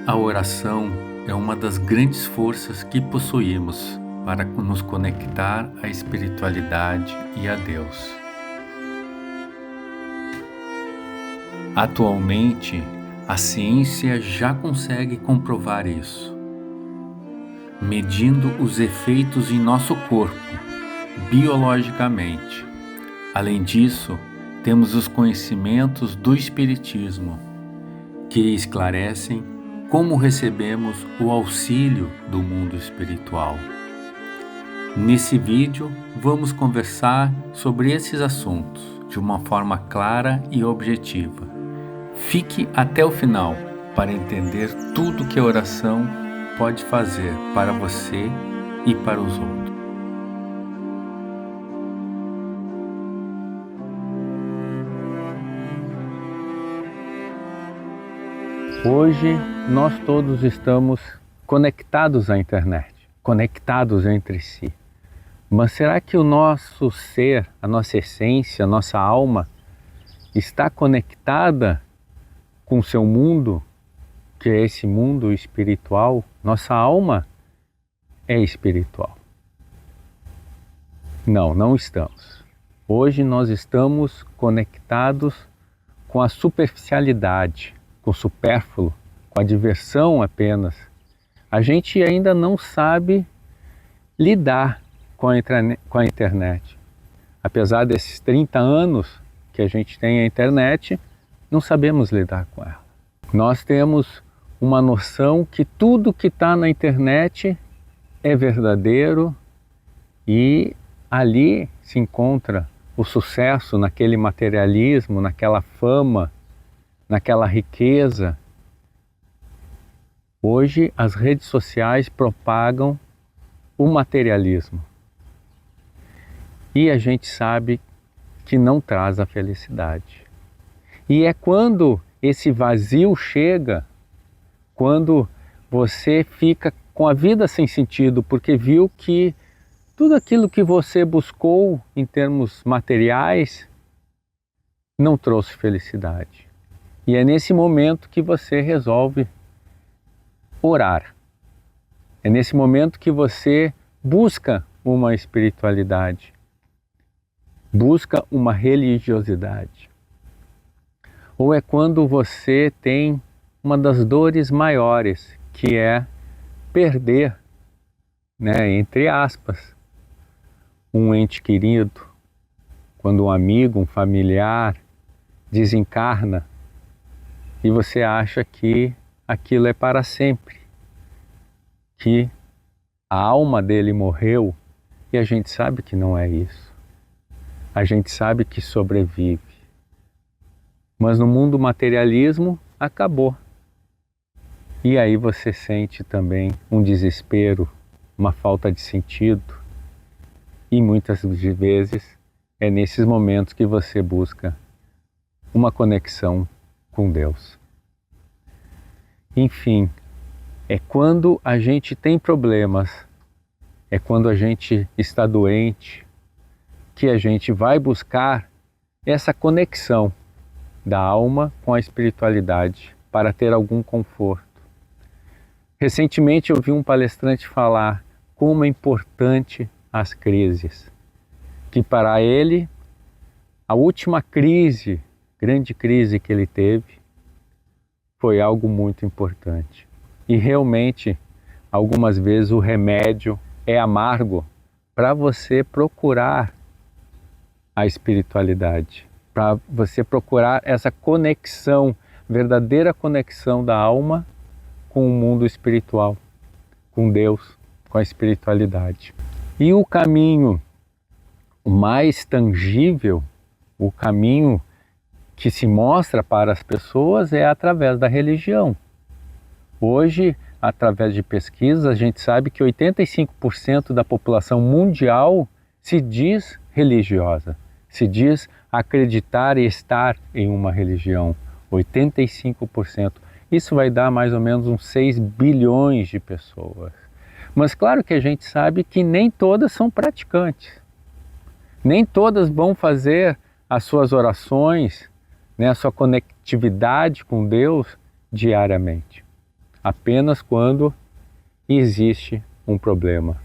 A oração é uma das grandes forças que possuímos para nos conectar à espiritualidade e a Deus. Atualmente, a ciência já consegue comprovar isso, medindo os efeitos em nosso corpo, biologicamente. Além disso, temos os conhecimentos do Espiritismo, que esclarecem como recebemos o auxílio do mundo espiritual. Nesse vídeo, vamos conversar sobre esses assuntos de uma forma clara e objetiva. Fique até o final para entender tudo que a oração pode fazer para você e para os outros. Hoje, nós todos estamos conectados à internet, conectados entre si. Mas será que o nosso ser, a nossa essência, a nossa alma está conectada com o seu mundo, que é esse mundo espiritual? Nossa alma é espiritual. Não estamos. Hoje nós estamos conectados com a superficialidade, com o supérfluo, com a diversão apenas. A gente ainda não sabe lidar com a internet. Apesar desses 30 anos que a gente tem a internet, não sabemos lidar com ela. Nós temos uma noção que tudo que está na internet é verdadeiro e ali se encontra o sucesso naquele materialismo, naquela fama, naquela riqueza. Hoje as redes sociais propagam o materialismo e a gente sabe que não traz a felicidade. E é quando esse vazio chega, quando você fica com a vida sem sentido, porque viu que tudo aquilo que você buscou em termos materiais não trouxe felicidade. E é nesse momento que você resolve orar. É nesse momento que você busca uma espiritualidade, busca uma religiosidade. Ou é quando você tem uma das dores maiores, que é perder, entre aspas, um ente querido, quando um amigo, um familiar desencarna e você acha que aquilo é para sempre, que a alma dele morreu, e a gente sabe que não é isso. A gente sabe que sobrevive. Mas no mundo materialismo, acabou. E aí você sente também um desespero, uma falta de sentido. E muitas vezes é nesses momentos que você busca uma conexão com Deus. Enfim, é quando a gente tem problemas, é quando a gente está doente, que a gente vai buscar essa conexão da alma com a espiritualidade para ter algum conforto. Recentemente eu vi um palestrante falar como é importante as crises, que para ele a última crise, grande crise que ele teve, foi algo muito importante. E realmente, algumas vezes o remédio é amargo para você procurar a espiritualidade, para você procurar essa conexão, verdadeira conexão da alma com o mundo espiritual, com Deus, com a espiritualidade. E o caminho mais tangível, o caminho que se mostra para as pessoas é através da religião. Hoje, através de pesquisas, a gente sabe que 85% da população mundial se diz religiosa, se diz acreditar e estar em uma religião. 85%. Isso vai dar mais ou menos uns 6 bilhões de pessoas. Mas claro que a gente sabe que nem todas são praticantes. Nem todas vão fazer as suas orações, a sua conectividade com Deus diariamente. apenas quando existe um problema,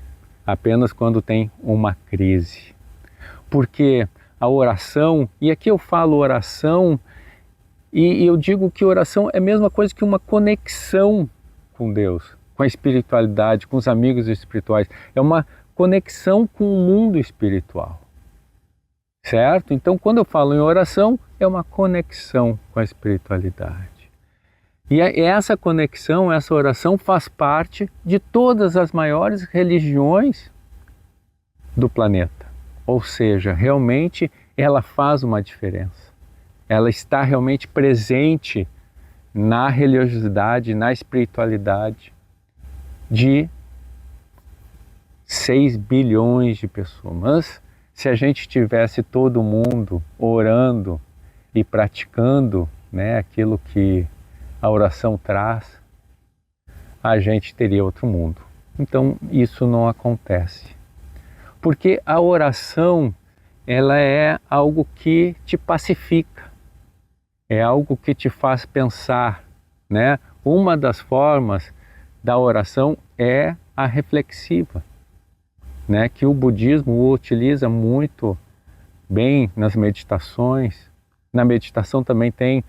apenas quando tem uma crise. Porque a oração, e aqui eu falo oração, e eu digo que oração é a mesma coisa que uma conexão com Deus, com a espiritualidade, com os amigos espirituais. É uma conexão com o mundo espiritual. Certo? Então, quando eu falo em oração, é uma conexão com a espiritualidade. E essa conexão, essa oração faz parte de todas as maiores religiões do planeta. Ou seja, realmente ela faz uma diferença. Ela está realmente presente na religiosidade, na espiritualidade de 6 bilhões de pessoas. Mas se a gente tivesse todo mundo orando e praticando, né, aquilo que a oração traz, a gente teria outro mundo. Então isso não acontece. Porque a oração, ela é algo que te pacifica, é algo que te faz pensar, né? Uma das formas da oração é a reflexiva, né? Que o budismo utiliza muito bem nas meditações. Na meditação também tem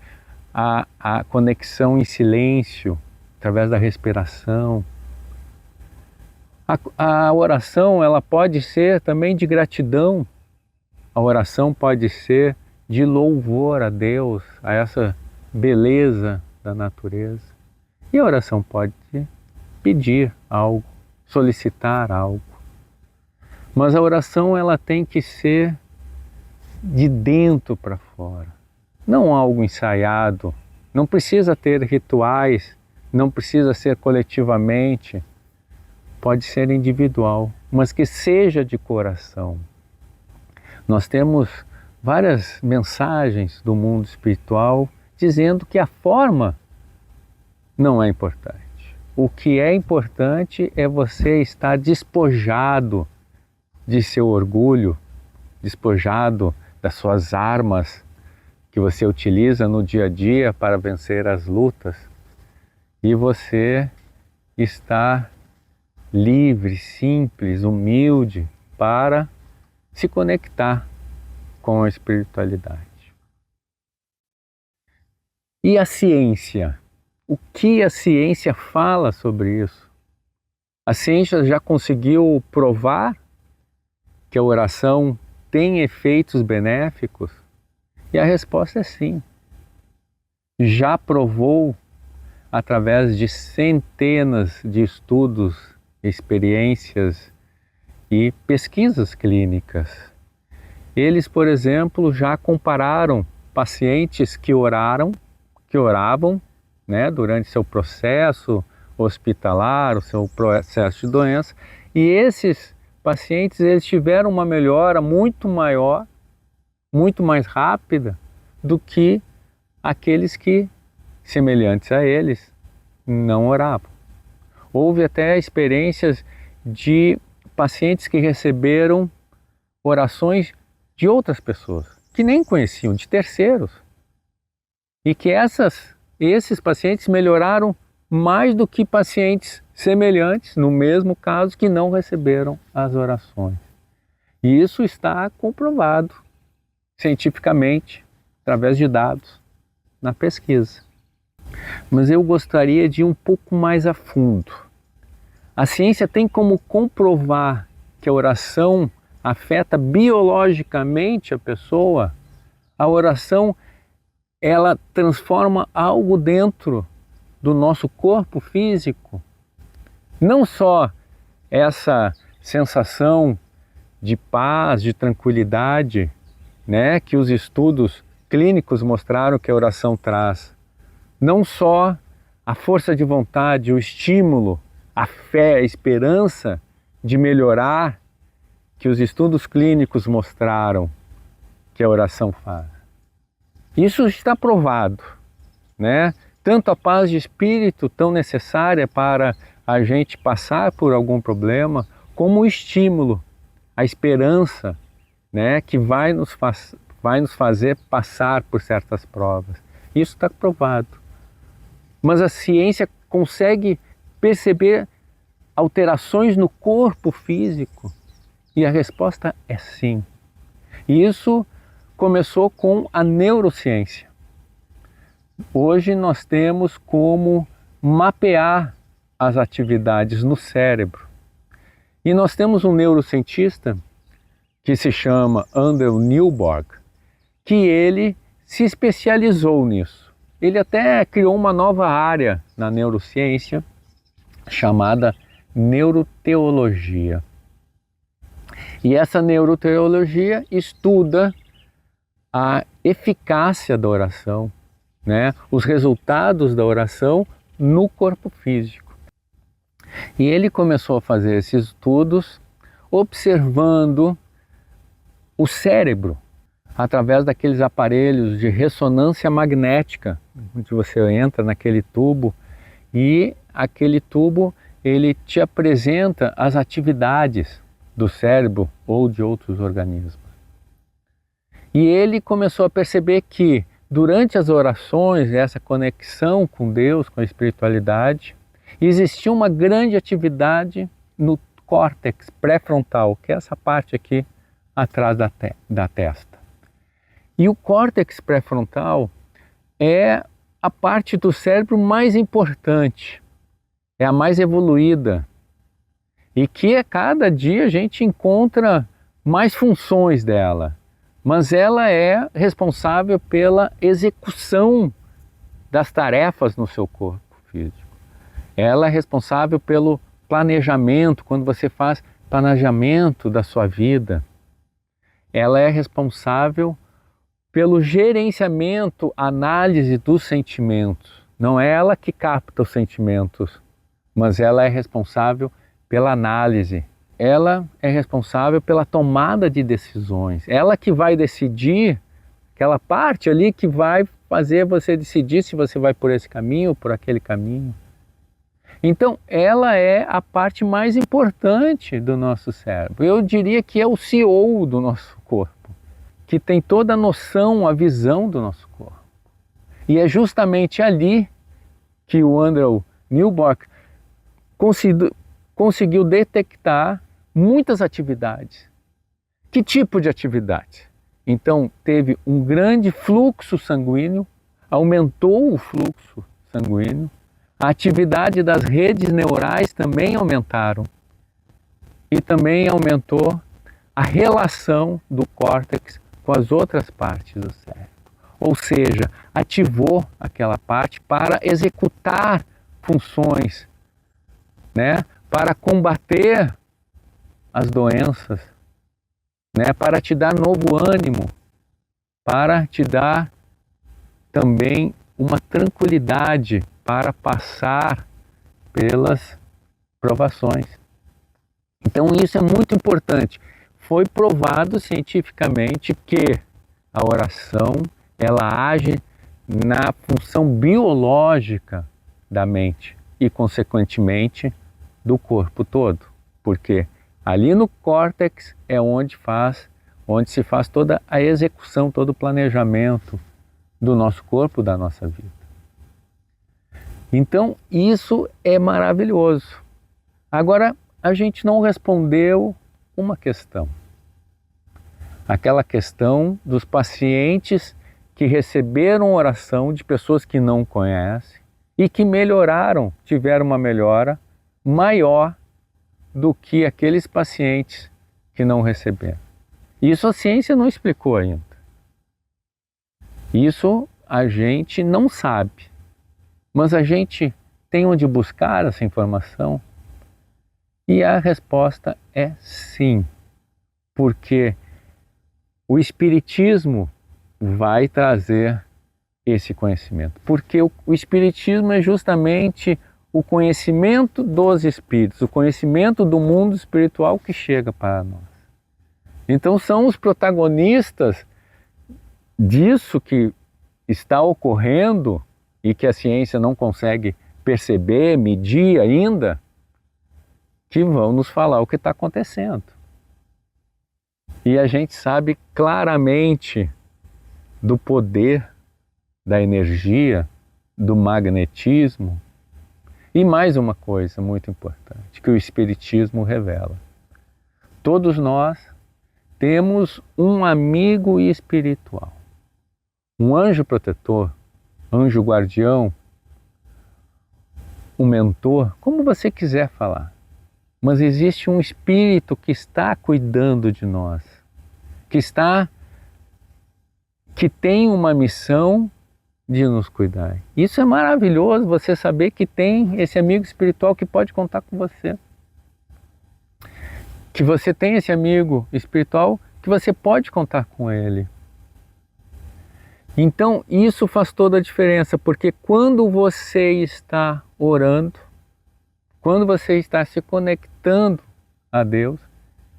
a conexão em silêncio, através da respiração. A oração, ela pode ser também de gratidão. A oração pode ser de louvor a Deus, a essa beleza da natureza. E a oração pode pedir algo, solicitar algo. Mas a oração, ela tem que ser de dentro para fora. Não algo ensaiado, não precisa ter rituais, não precisa ser coletivamente, pode ser individual, mas que seja de coração. Nós temos várias mensagens do mundo espiritual dizendo que a forma não é importante. O que é importante é você estar despojado de seu orgulho, despojado das suas armas que você utiliza no dia a dia para vencer as lutas, e você está livre, simples, humilde para se conectar com a espiritualidade. E a ciência? O que a ciência fala sobre isso? A ciência já conseguiu provar que a oração tem efeitos benéficos? E a resposta é sim. Já provou através de centenas de estudos, experiências e pesquisas clínicas. Eles, por exemplo, já compararam pacientes que oravam, né, durante seu processo hospitalar, o seu processo de doença, e esses pacientes, eles tiveram uma melhora muito maior, muito mais rápida do que aqueles que, semelhantes a eles, não oravam. Houve até experiências de pacientes que receberam orações de outras pessoas, que nem conheciam, de terceiros, e que esses pacientes melhoraram mais do que pacientes semelhantes, no mesmo caso, que não receberam as orações. E isso está comprovado cientificamente, através de dados, na pesquisa. Mas eu gostaria de ir um pouco mais a fundo. A ciência tem como comprovar que a oração afeta biologicamente a pessoa. A oração, ela transforma algo dentro do nosso corpo físico. Não só essa sensação de paz, de tranquilidade, né, que os estudos clínicos mostraram que a oração traz. Não só a força de vontade, o estímulo, a fé, a esperança de melhorar, que os estudos clínicos mostraram que a oração faz. Isso está provado, né? Tanto a paz de espírito, tão necessária para a gente passar por algum problema, como o estímulo, a esperança, né, que vai nos fazer passar por certas provas. Isso está provado. Mas a ciência consegue perceber alterações no corpo físico? E a resposta é sim. E isso começou com a neurociência. Hoje nós temos como mapear as atividades no cérebro. E nós temos um neurocientista que se chama Andrew Newberg, que ele se especializou nisso. Ele até criou uma nova área na neurociência chamada neuroteologia. E essa neuroteologia estuda a eficácia da oração, né? Os resultados da oração no corpo físico. E ele começou a fazer esses estudos observando o cérebro através daqueles aparelhos de ressonância magnética, onde você entra naquele tubo e aquele tubo ele te apresenta as atividades do cérebro ou de outros organismos. E ele começou a perceber que durante as orações, essa conexão com Deus, com a espiritualidade, existia uma grande atividade no córtex pré-frontal, que é essa parte aqui atrás da testa. E o córtex pré-frontal é a parte do cérebro mais importante, é a mais evoluída e que a cada dia a gente encontra mais funções dela, mas ela é responsável pela execução das tarefas no seu corpo físico. Ela é responsável pelo planejamento, quando você faz planejamento da sua vida. Ela é responsável pelo gerenciamento, análise dos sentimentos. Não é ela que capta os sentimentos, mas ela é responsável pela análise. Ela é responsável pela tomada de decisões. Ela que vai decidir, aquela parte ali que vai fazer você decidir se você vai por esse caminho ou por aquele caminho. Então, ela é a parte mais importante do nosso cérebro. Eu diria que é o CEO do nosso corpo, que tem toda a noção, a visão do nosso corpo. E é justamente ali que o Andrew Newberg conseguiu detectar muitas atividades. Que tipo de atividade? Então, teve um grande fluxo sanguíneo, aumentou o fluxo sanguíneo, a atividade das redes neurais também aumentaram e também aumentou a relação do córtex com as outras partes do cérebro. Ou seja, ativou aquela parte para executar funções, né? Para combater as doenças, né? Para te dar novo ânimo, para te dar também uma tranquilidade para passar pelas provações. Então isso é muito importante. Foi provado cientificamente que a oração ela age na função biológica da mente e consequentemente do corpo todo, porque ali no córtex é onde se faz toda a execução, todo o planejamento do nosso corpo, da nossa vida. Então, isso é maravilhoso. Agora, a gente não respondeu uma questão. Aquela questão dos pacientes que receberam oração de pessoas que não conhecem e que melhoraram, tiveram uma melhora maior do que aqueles pacientes que não receberam. Isso a ciência não explicou ainda. Isso a gente não sabe. Mas a gente tem onde buscar essa informação? E a resposta é sim, porque o Espiritismo vai trazer esse conhecimento. Porque o Espiritismo é justamente o conhecimento dos espíritos, o conhecimento do mundo espiritual que chega para nós. Então são os protagonistas disso que está ocorrendo e que a ciência não consegue perceber, medir ainda, que vão nos falar o que está acontecendo. E a gente sabe claramente do poder da energia, do magnetismo, E mais uma coisa muito importante que o Espiritismo revela. Todos nós temos um amigo espiritual, um anjo protetor, anjo guardião, um mentor, como você quiser falar. Mas existe um espírito que está cuidando de nós, que tem uma missão de nos cuidar. Isso é maravilhoso, você saber que tem esse amigo espiritual que pode contar com você. Que você tem esse amigo espiritual que você pode contar com ele. Então isso faz toda a diferença, porque quando você está orando, quando você está se conectando a Deus,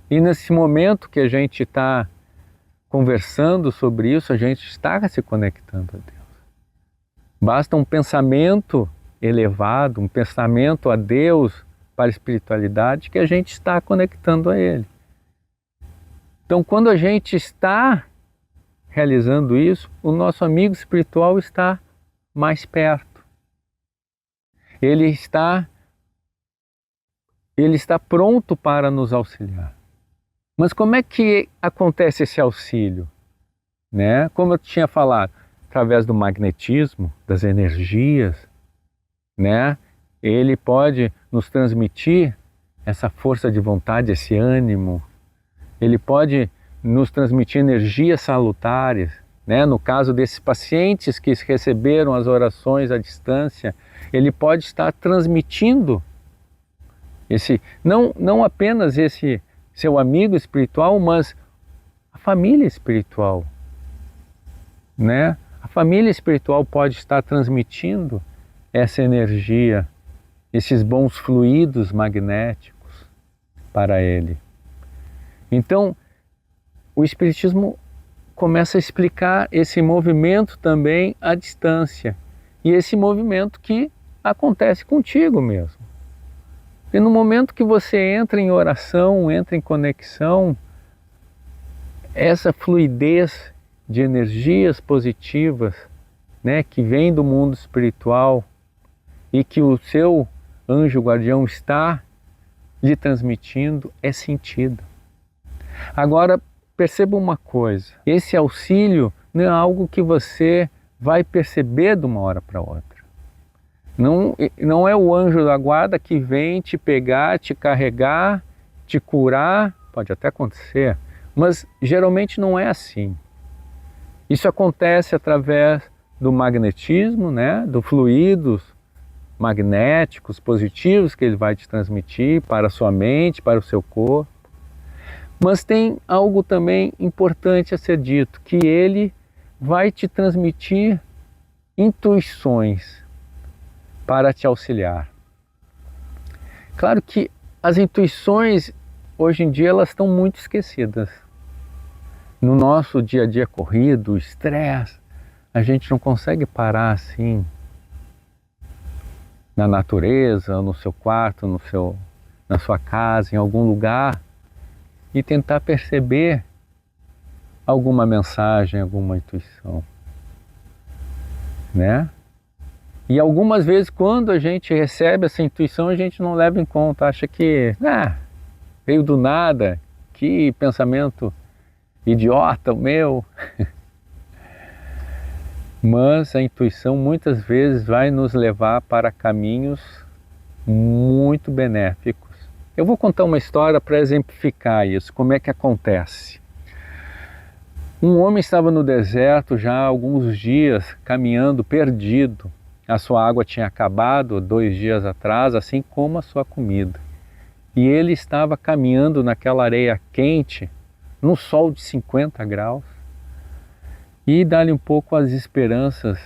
e nesse momento que a gente está conversando sobre isso, a gente está se conectando a Deus. Basta um pensamento elevado, um pensamento a Deus, para a espiritualidade, que a gente está conectando a Ele. Então, quando a gente está realizando isso, o nosso amigo espiritual está mais perto. Ele está pronto para nos auxiliar. Mas como é que acontece esse auxílio? Né? Como eu tinha falado, através do magnetismo, das energias, né? Ele pode nos transmitir essa força de vontade, esse ânimo. Ele pode nos transmitir energias salutares, né? No caso desses pacientes que receberam as orações à distância, ele pode estar transmitindo não apenas esse seu amigo espiritual, mas a família espiritual, né? A família espiritual pode estar transmitindo essa energia, esses bons fluidos magnéticos para ele. Então, o Espiritismo começa a explicar esse movimento também à distância. E esse movimento que acontece contigo mesmo. E no momento que você entra em oração, entra em conexão, essa fluidez de energias positivas, né, que vem do mundo espiritual e que o seu anjo guardião está lhe transmitindo, é sentido. Agora, perceba uma coisa, esse auxílio não é algo que você vai perceber de uma hora para outra. Não é o anjo da guarda que vem te pegar, te carregar, te curar, pode até acontecer, mas geralmente não é assim. Isso acontece através do magnetismo, né, do fluidos magnéticos positivos que ele vai te transmitir para a sua mente, para o seu corpo. Mas tem algo também importante a ser dito, que ele vai te transmitir intuições para te auxiliar. Claro que as intuições, hoje em dia, elas estão muito esquecidas. No nosso dia a dia corrido, estresse, a gente não consegue parar assim, na natureza, no seu quarto, na sua casa, em algum lugar, e tentar perceber alguma mensagem, alguma intuição, né? E algumas vezes, quando a gente recebe essa intuição, a gente não leva em conta, acha que veio do nada, que pensamento idiota o meu. Mas a intuição muitas vezes vai nos levar para caminhos muito benéficos. Eu vou contar uma história para exemplificar isso, como é que acontece. Um homem estava no deserto já há alguns dias, caminhando perdido. A sua água tinha acabado 2 dias atrás, assim como a sua comida. E ele estava caminhando naquela areia quente, no sol de 50 graus. E dali um pouco as esperanças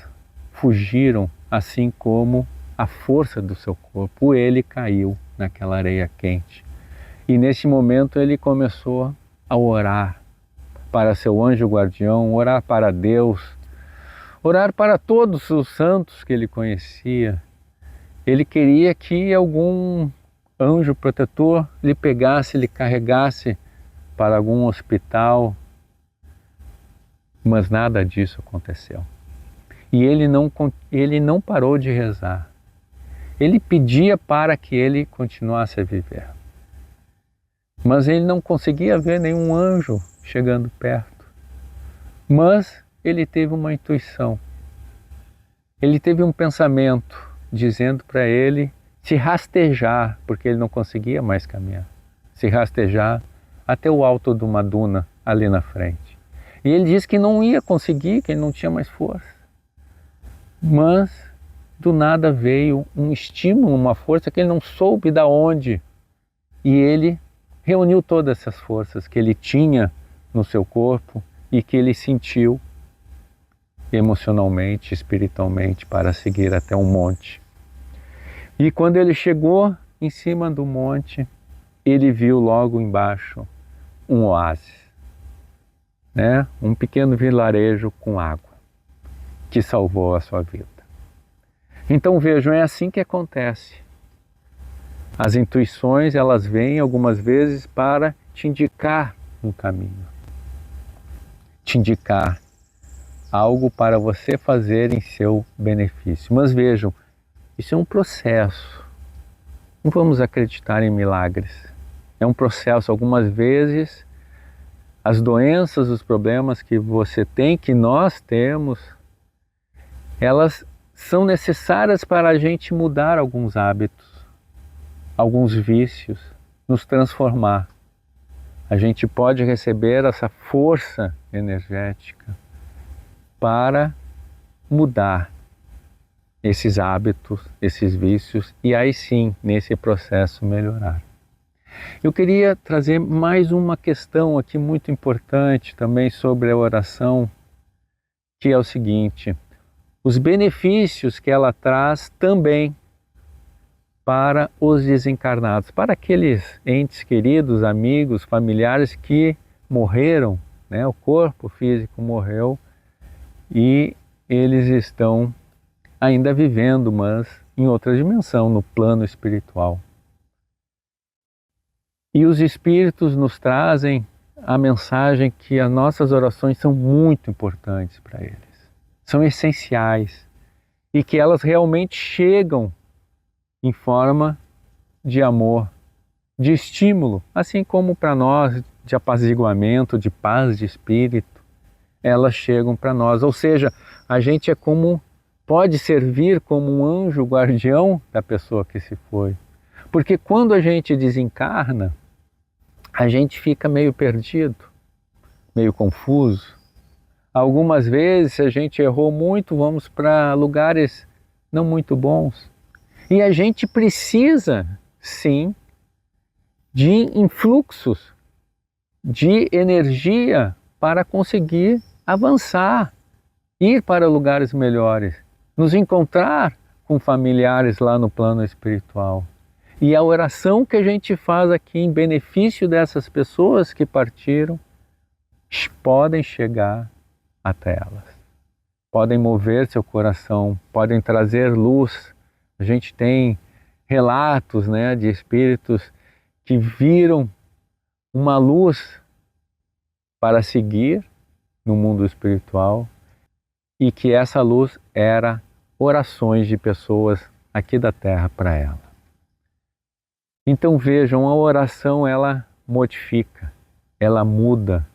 fugiram, assim como a força do seu corpo. Ele caiu naquela areia quente. E nesse momento ele começou a orar para seu anjo guardião, orar para Deus, orar para todos os santos que ele conhecia. Ele queria que algum anjo protetor lhe pegasse, lhe carregasse para algum hospital, mas nada disso aconteceu. E ele não parou de rezar. Ele pedia para que ele continuasse a viver. Mas ele não conseguia ver nenhum anjo chegando perto. Mas ele teve uma intuição. Ele teve um pensamento dizendo para ele se rastejar, porque ele não conseguia mais caminhar. Se rastejar até o alto de uma duna ali na frente. E ele disse que não ia conseguir, que ele não tinha mais força. Mas do nada veio um estímulo, uma força que ele não soube de onde. E ele reuniu todas essas forças que ele tinha no seu corpo e que ele sentiu emocionalmente, espiritualmente, para seguir até um monte. E quando ele chegou em cima do monte, ele viu logo embaixo um oásis, né? Um pequeno vilarejo com água, que salvou a sua vida. Então vejam, é assim que acontece. As intuições, elas vêm algumas vezes para te indicar um caminho, te indicar algo para você fazer em seu benefício. Mas vejam, isso é um processo. Não vamos acreditar em milagres. É um processo. Algumas vezes, as doenças, os problemas que você tem, que nós temos, elas são necessárias para a gente mudar alguns hábitos, alguns vícios, nos transformar. A gente pode receber essa força energética para mudar esses hábitos, esses vícios, e aí sim, nesse processo, melhorar. Eu queria trazer mais uma questão aqui muito importante também sobre a oração, que é o seguinte: os benefícios que ela traz também para os desencarnados, para aqueles entes queridos, amigos, familiares que morreram, né? O corpo físico morreu e eles estão ainda vivendo, mas em outra dimensão, no plano espiritual. E os espíritos nos trazem a mensagem que as nossas orações são muito importantes para eles, são essenciais, e que elas realmente chegam em forma de amor, de estímulo, assim como para nós, de apaziguamento, de paz de espírito, elas chegam para nós. Ou seja, a gente é como, pode servir como um anjo guardião da pessoa que se foi. Porque quando a gente desencarna, a gente fica meio perdido, meio confuso. Algumas vezes, se a gente errou muito, vamos para lugares não muito bons. E a gente precisa, sim, de influxos de energia para conseguir avançar, ir para lugares melhores, nos encontrar com familiares lá no plano espiritual. E a oração que a gente faz aqui em benefício dessas pessoas que partiram, podem chegar até elas, podem mover seu coração, podem trazer luz. A gente tem relatos, né, de espíritos que viram uma luz para seguir no mundo espiritual e que essa luz era orações de pessoas aqui da Terra para ela. Então vejam, a oração ela modifica, ela muda.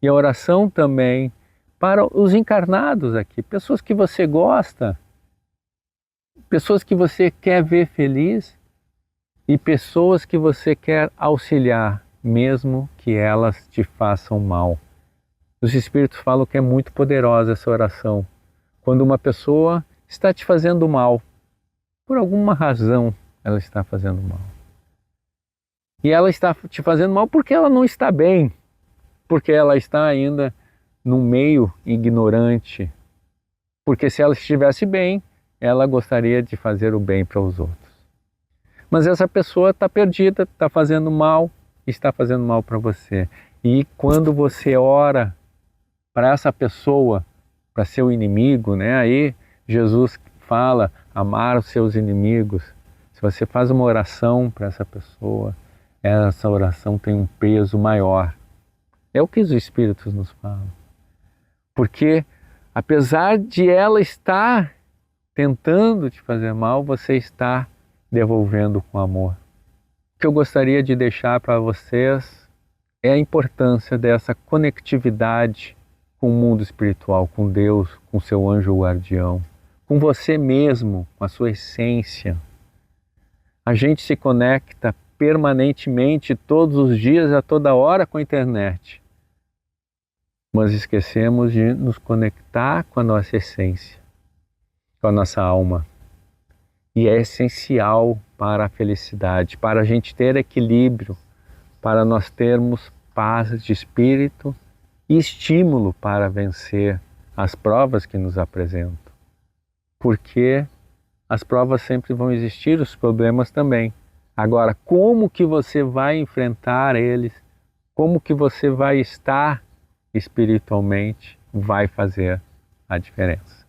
E a oração também para os encarnados aqui, pessoas que você gosta, pessoas que você quer ver feliz e pessoas que você quer auxiliar, mesmo que elas te façam mal. Os espíritos falam que é muito poderosa essa oração. Quando uma pessoa está te fazendo mal, por alguma razão ela está fazendo mal. E ela está te fazendo mal porque ela não está bem, porque ela está ainda num meio ignorante. Porque se ela estivesse bem, ela gostaria de fazer o bem para os outros. Mas essa pessoa está perdida, está fazendo mal, está fazendo mal para você. E quando você ora para essa pessoa, para seu inimigo, né? Aí Jesus fala, amar os seus inimigos. Se você faz uma oração para essa pessoa, essa oração tem um peso maior. É o que os espíritos nos falam. Porque apesar de ela estar tentando te fazer mal, você está devolvendo com amor. O que eu gostaria de deixar para vocês é a importância dessa conectividade com o mundo espiritual, com Deus, com seu anjo guardião, com você mesmo, com a sua essência. A gente se conecta permanentemente, todos os dias, a toda hora com a internet. Mas esquecemos de nos conectar com a nossa essência, com a nossa alma. E é essencial para a felicidade, para a gente ter equilíbrio, para nós termos paz de espírito e estímulo para vencer as provas que nos apresentam. Porque as provas sempre vão existir, os problemas também. Agora, como que você vai enfrentar eles, como que você vai estar espiritualmente, vai fazer a diferença.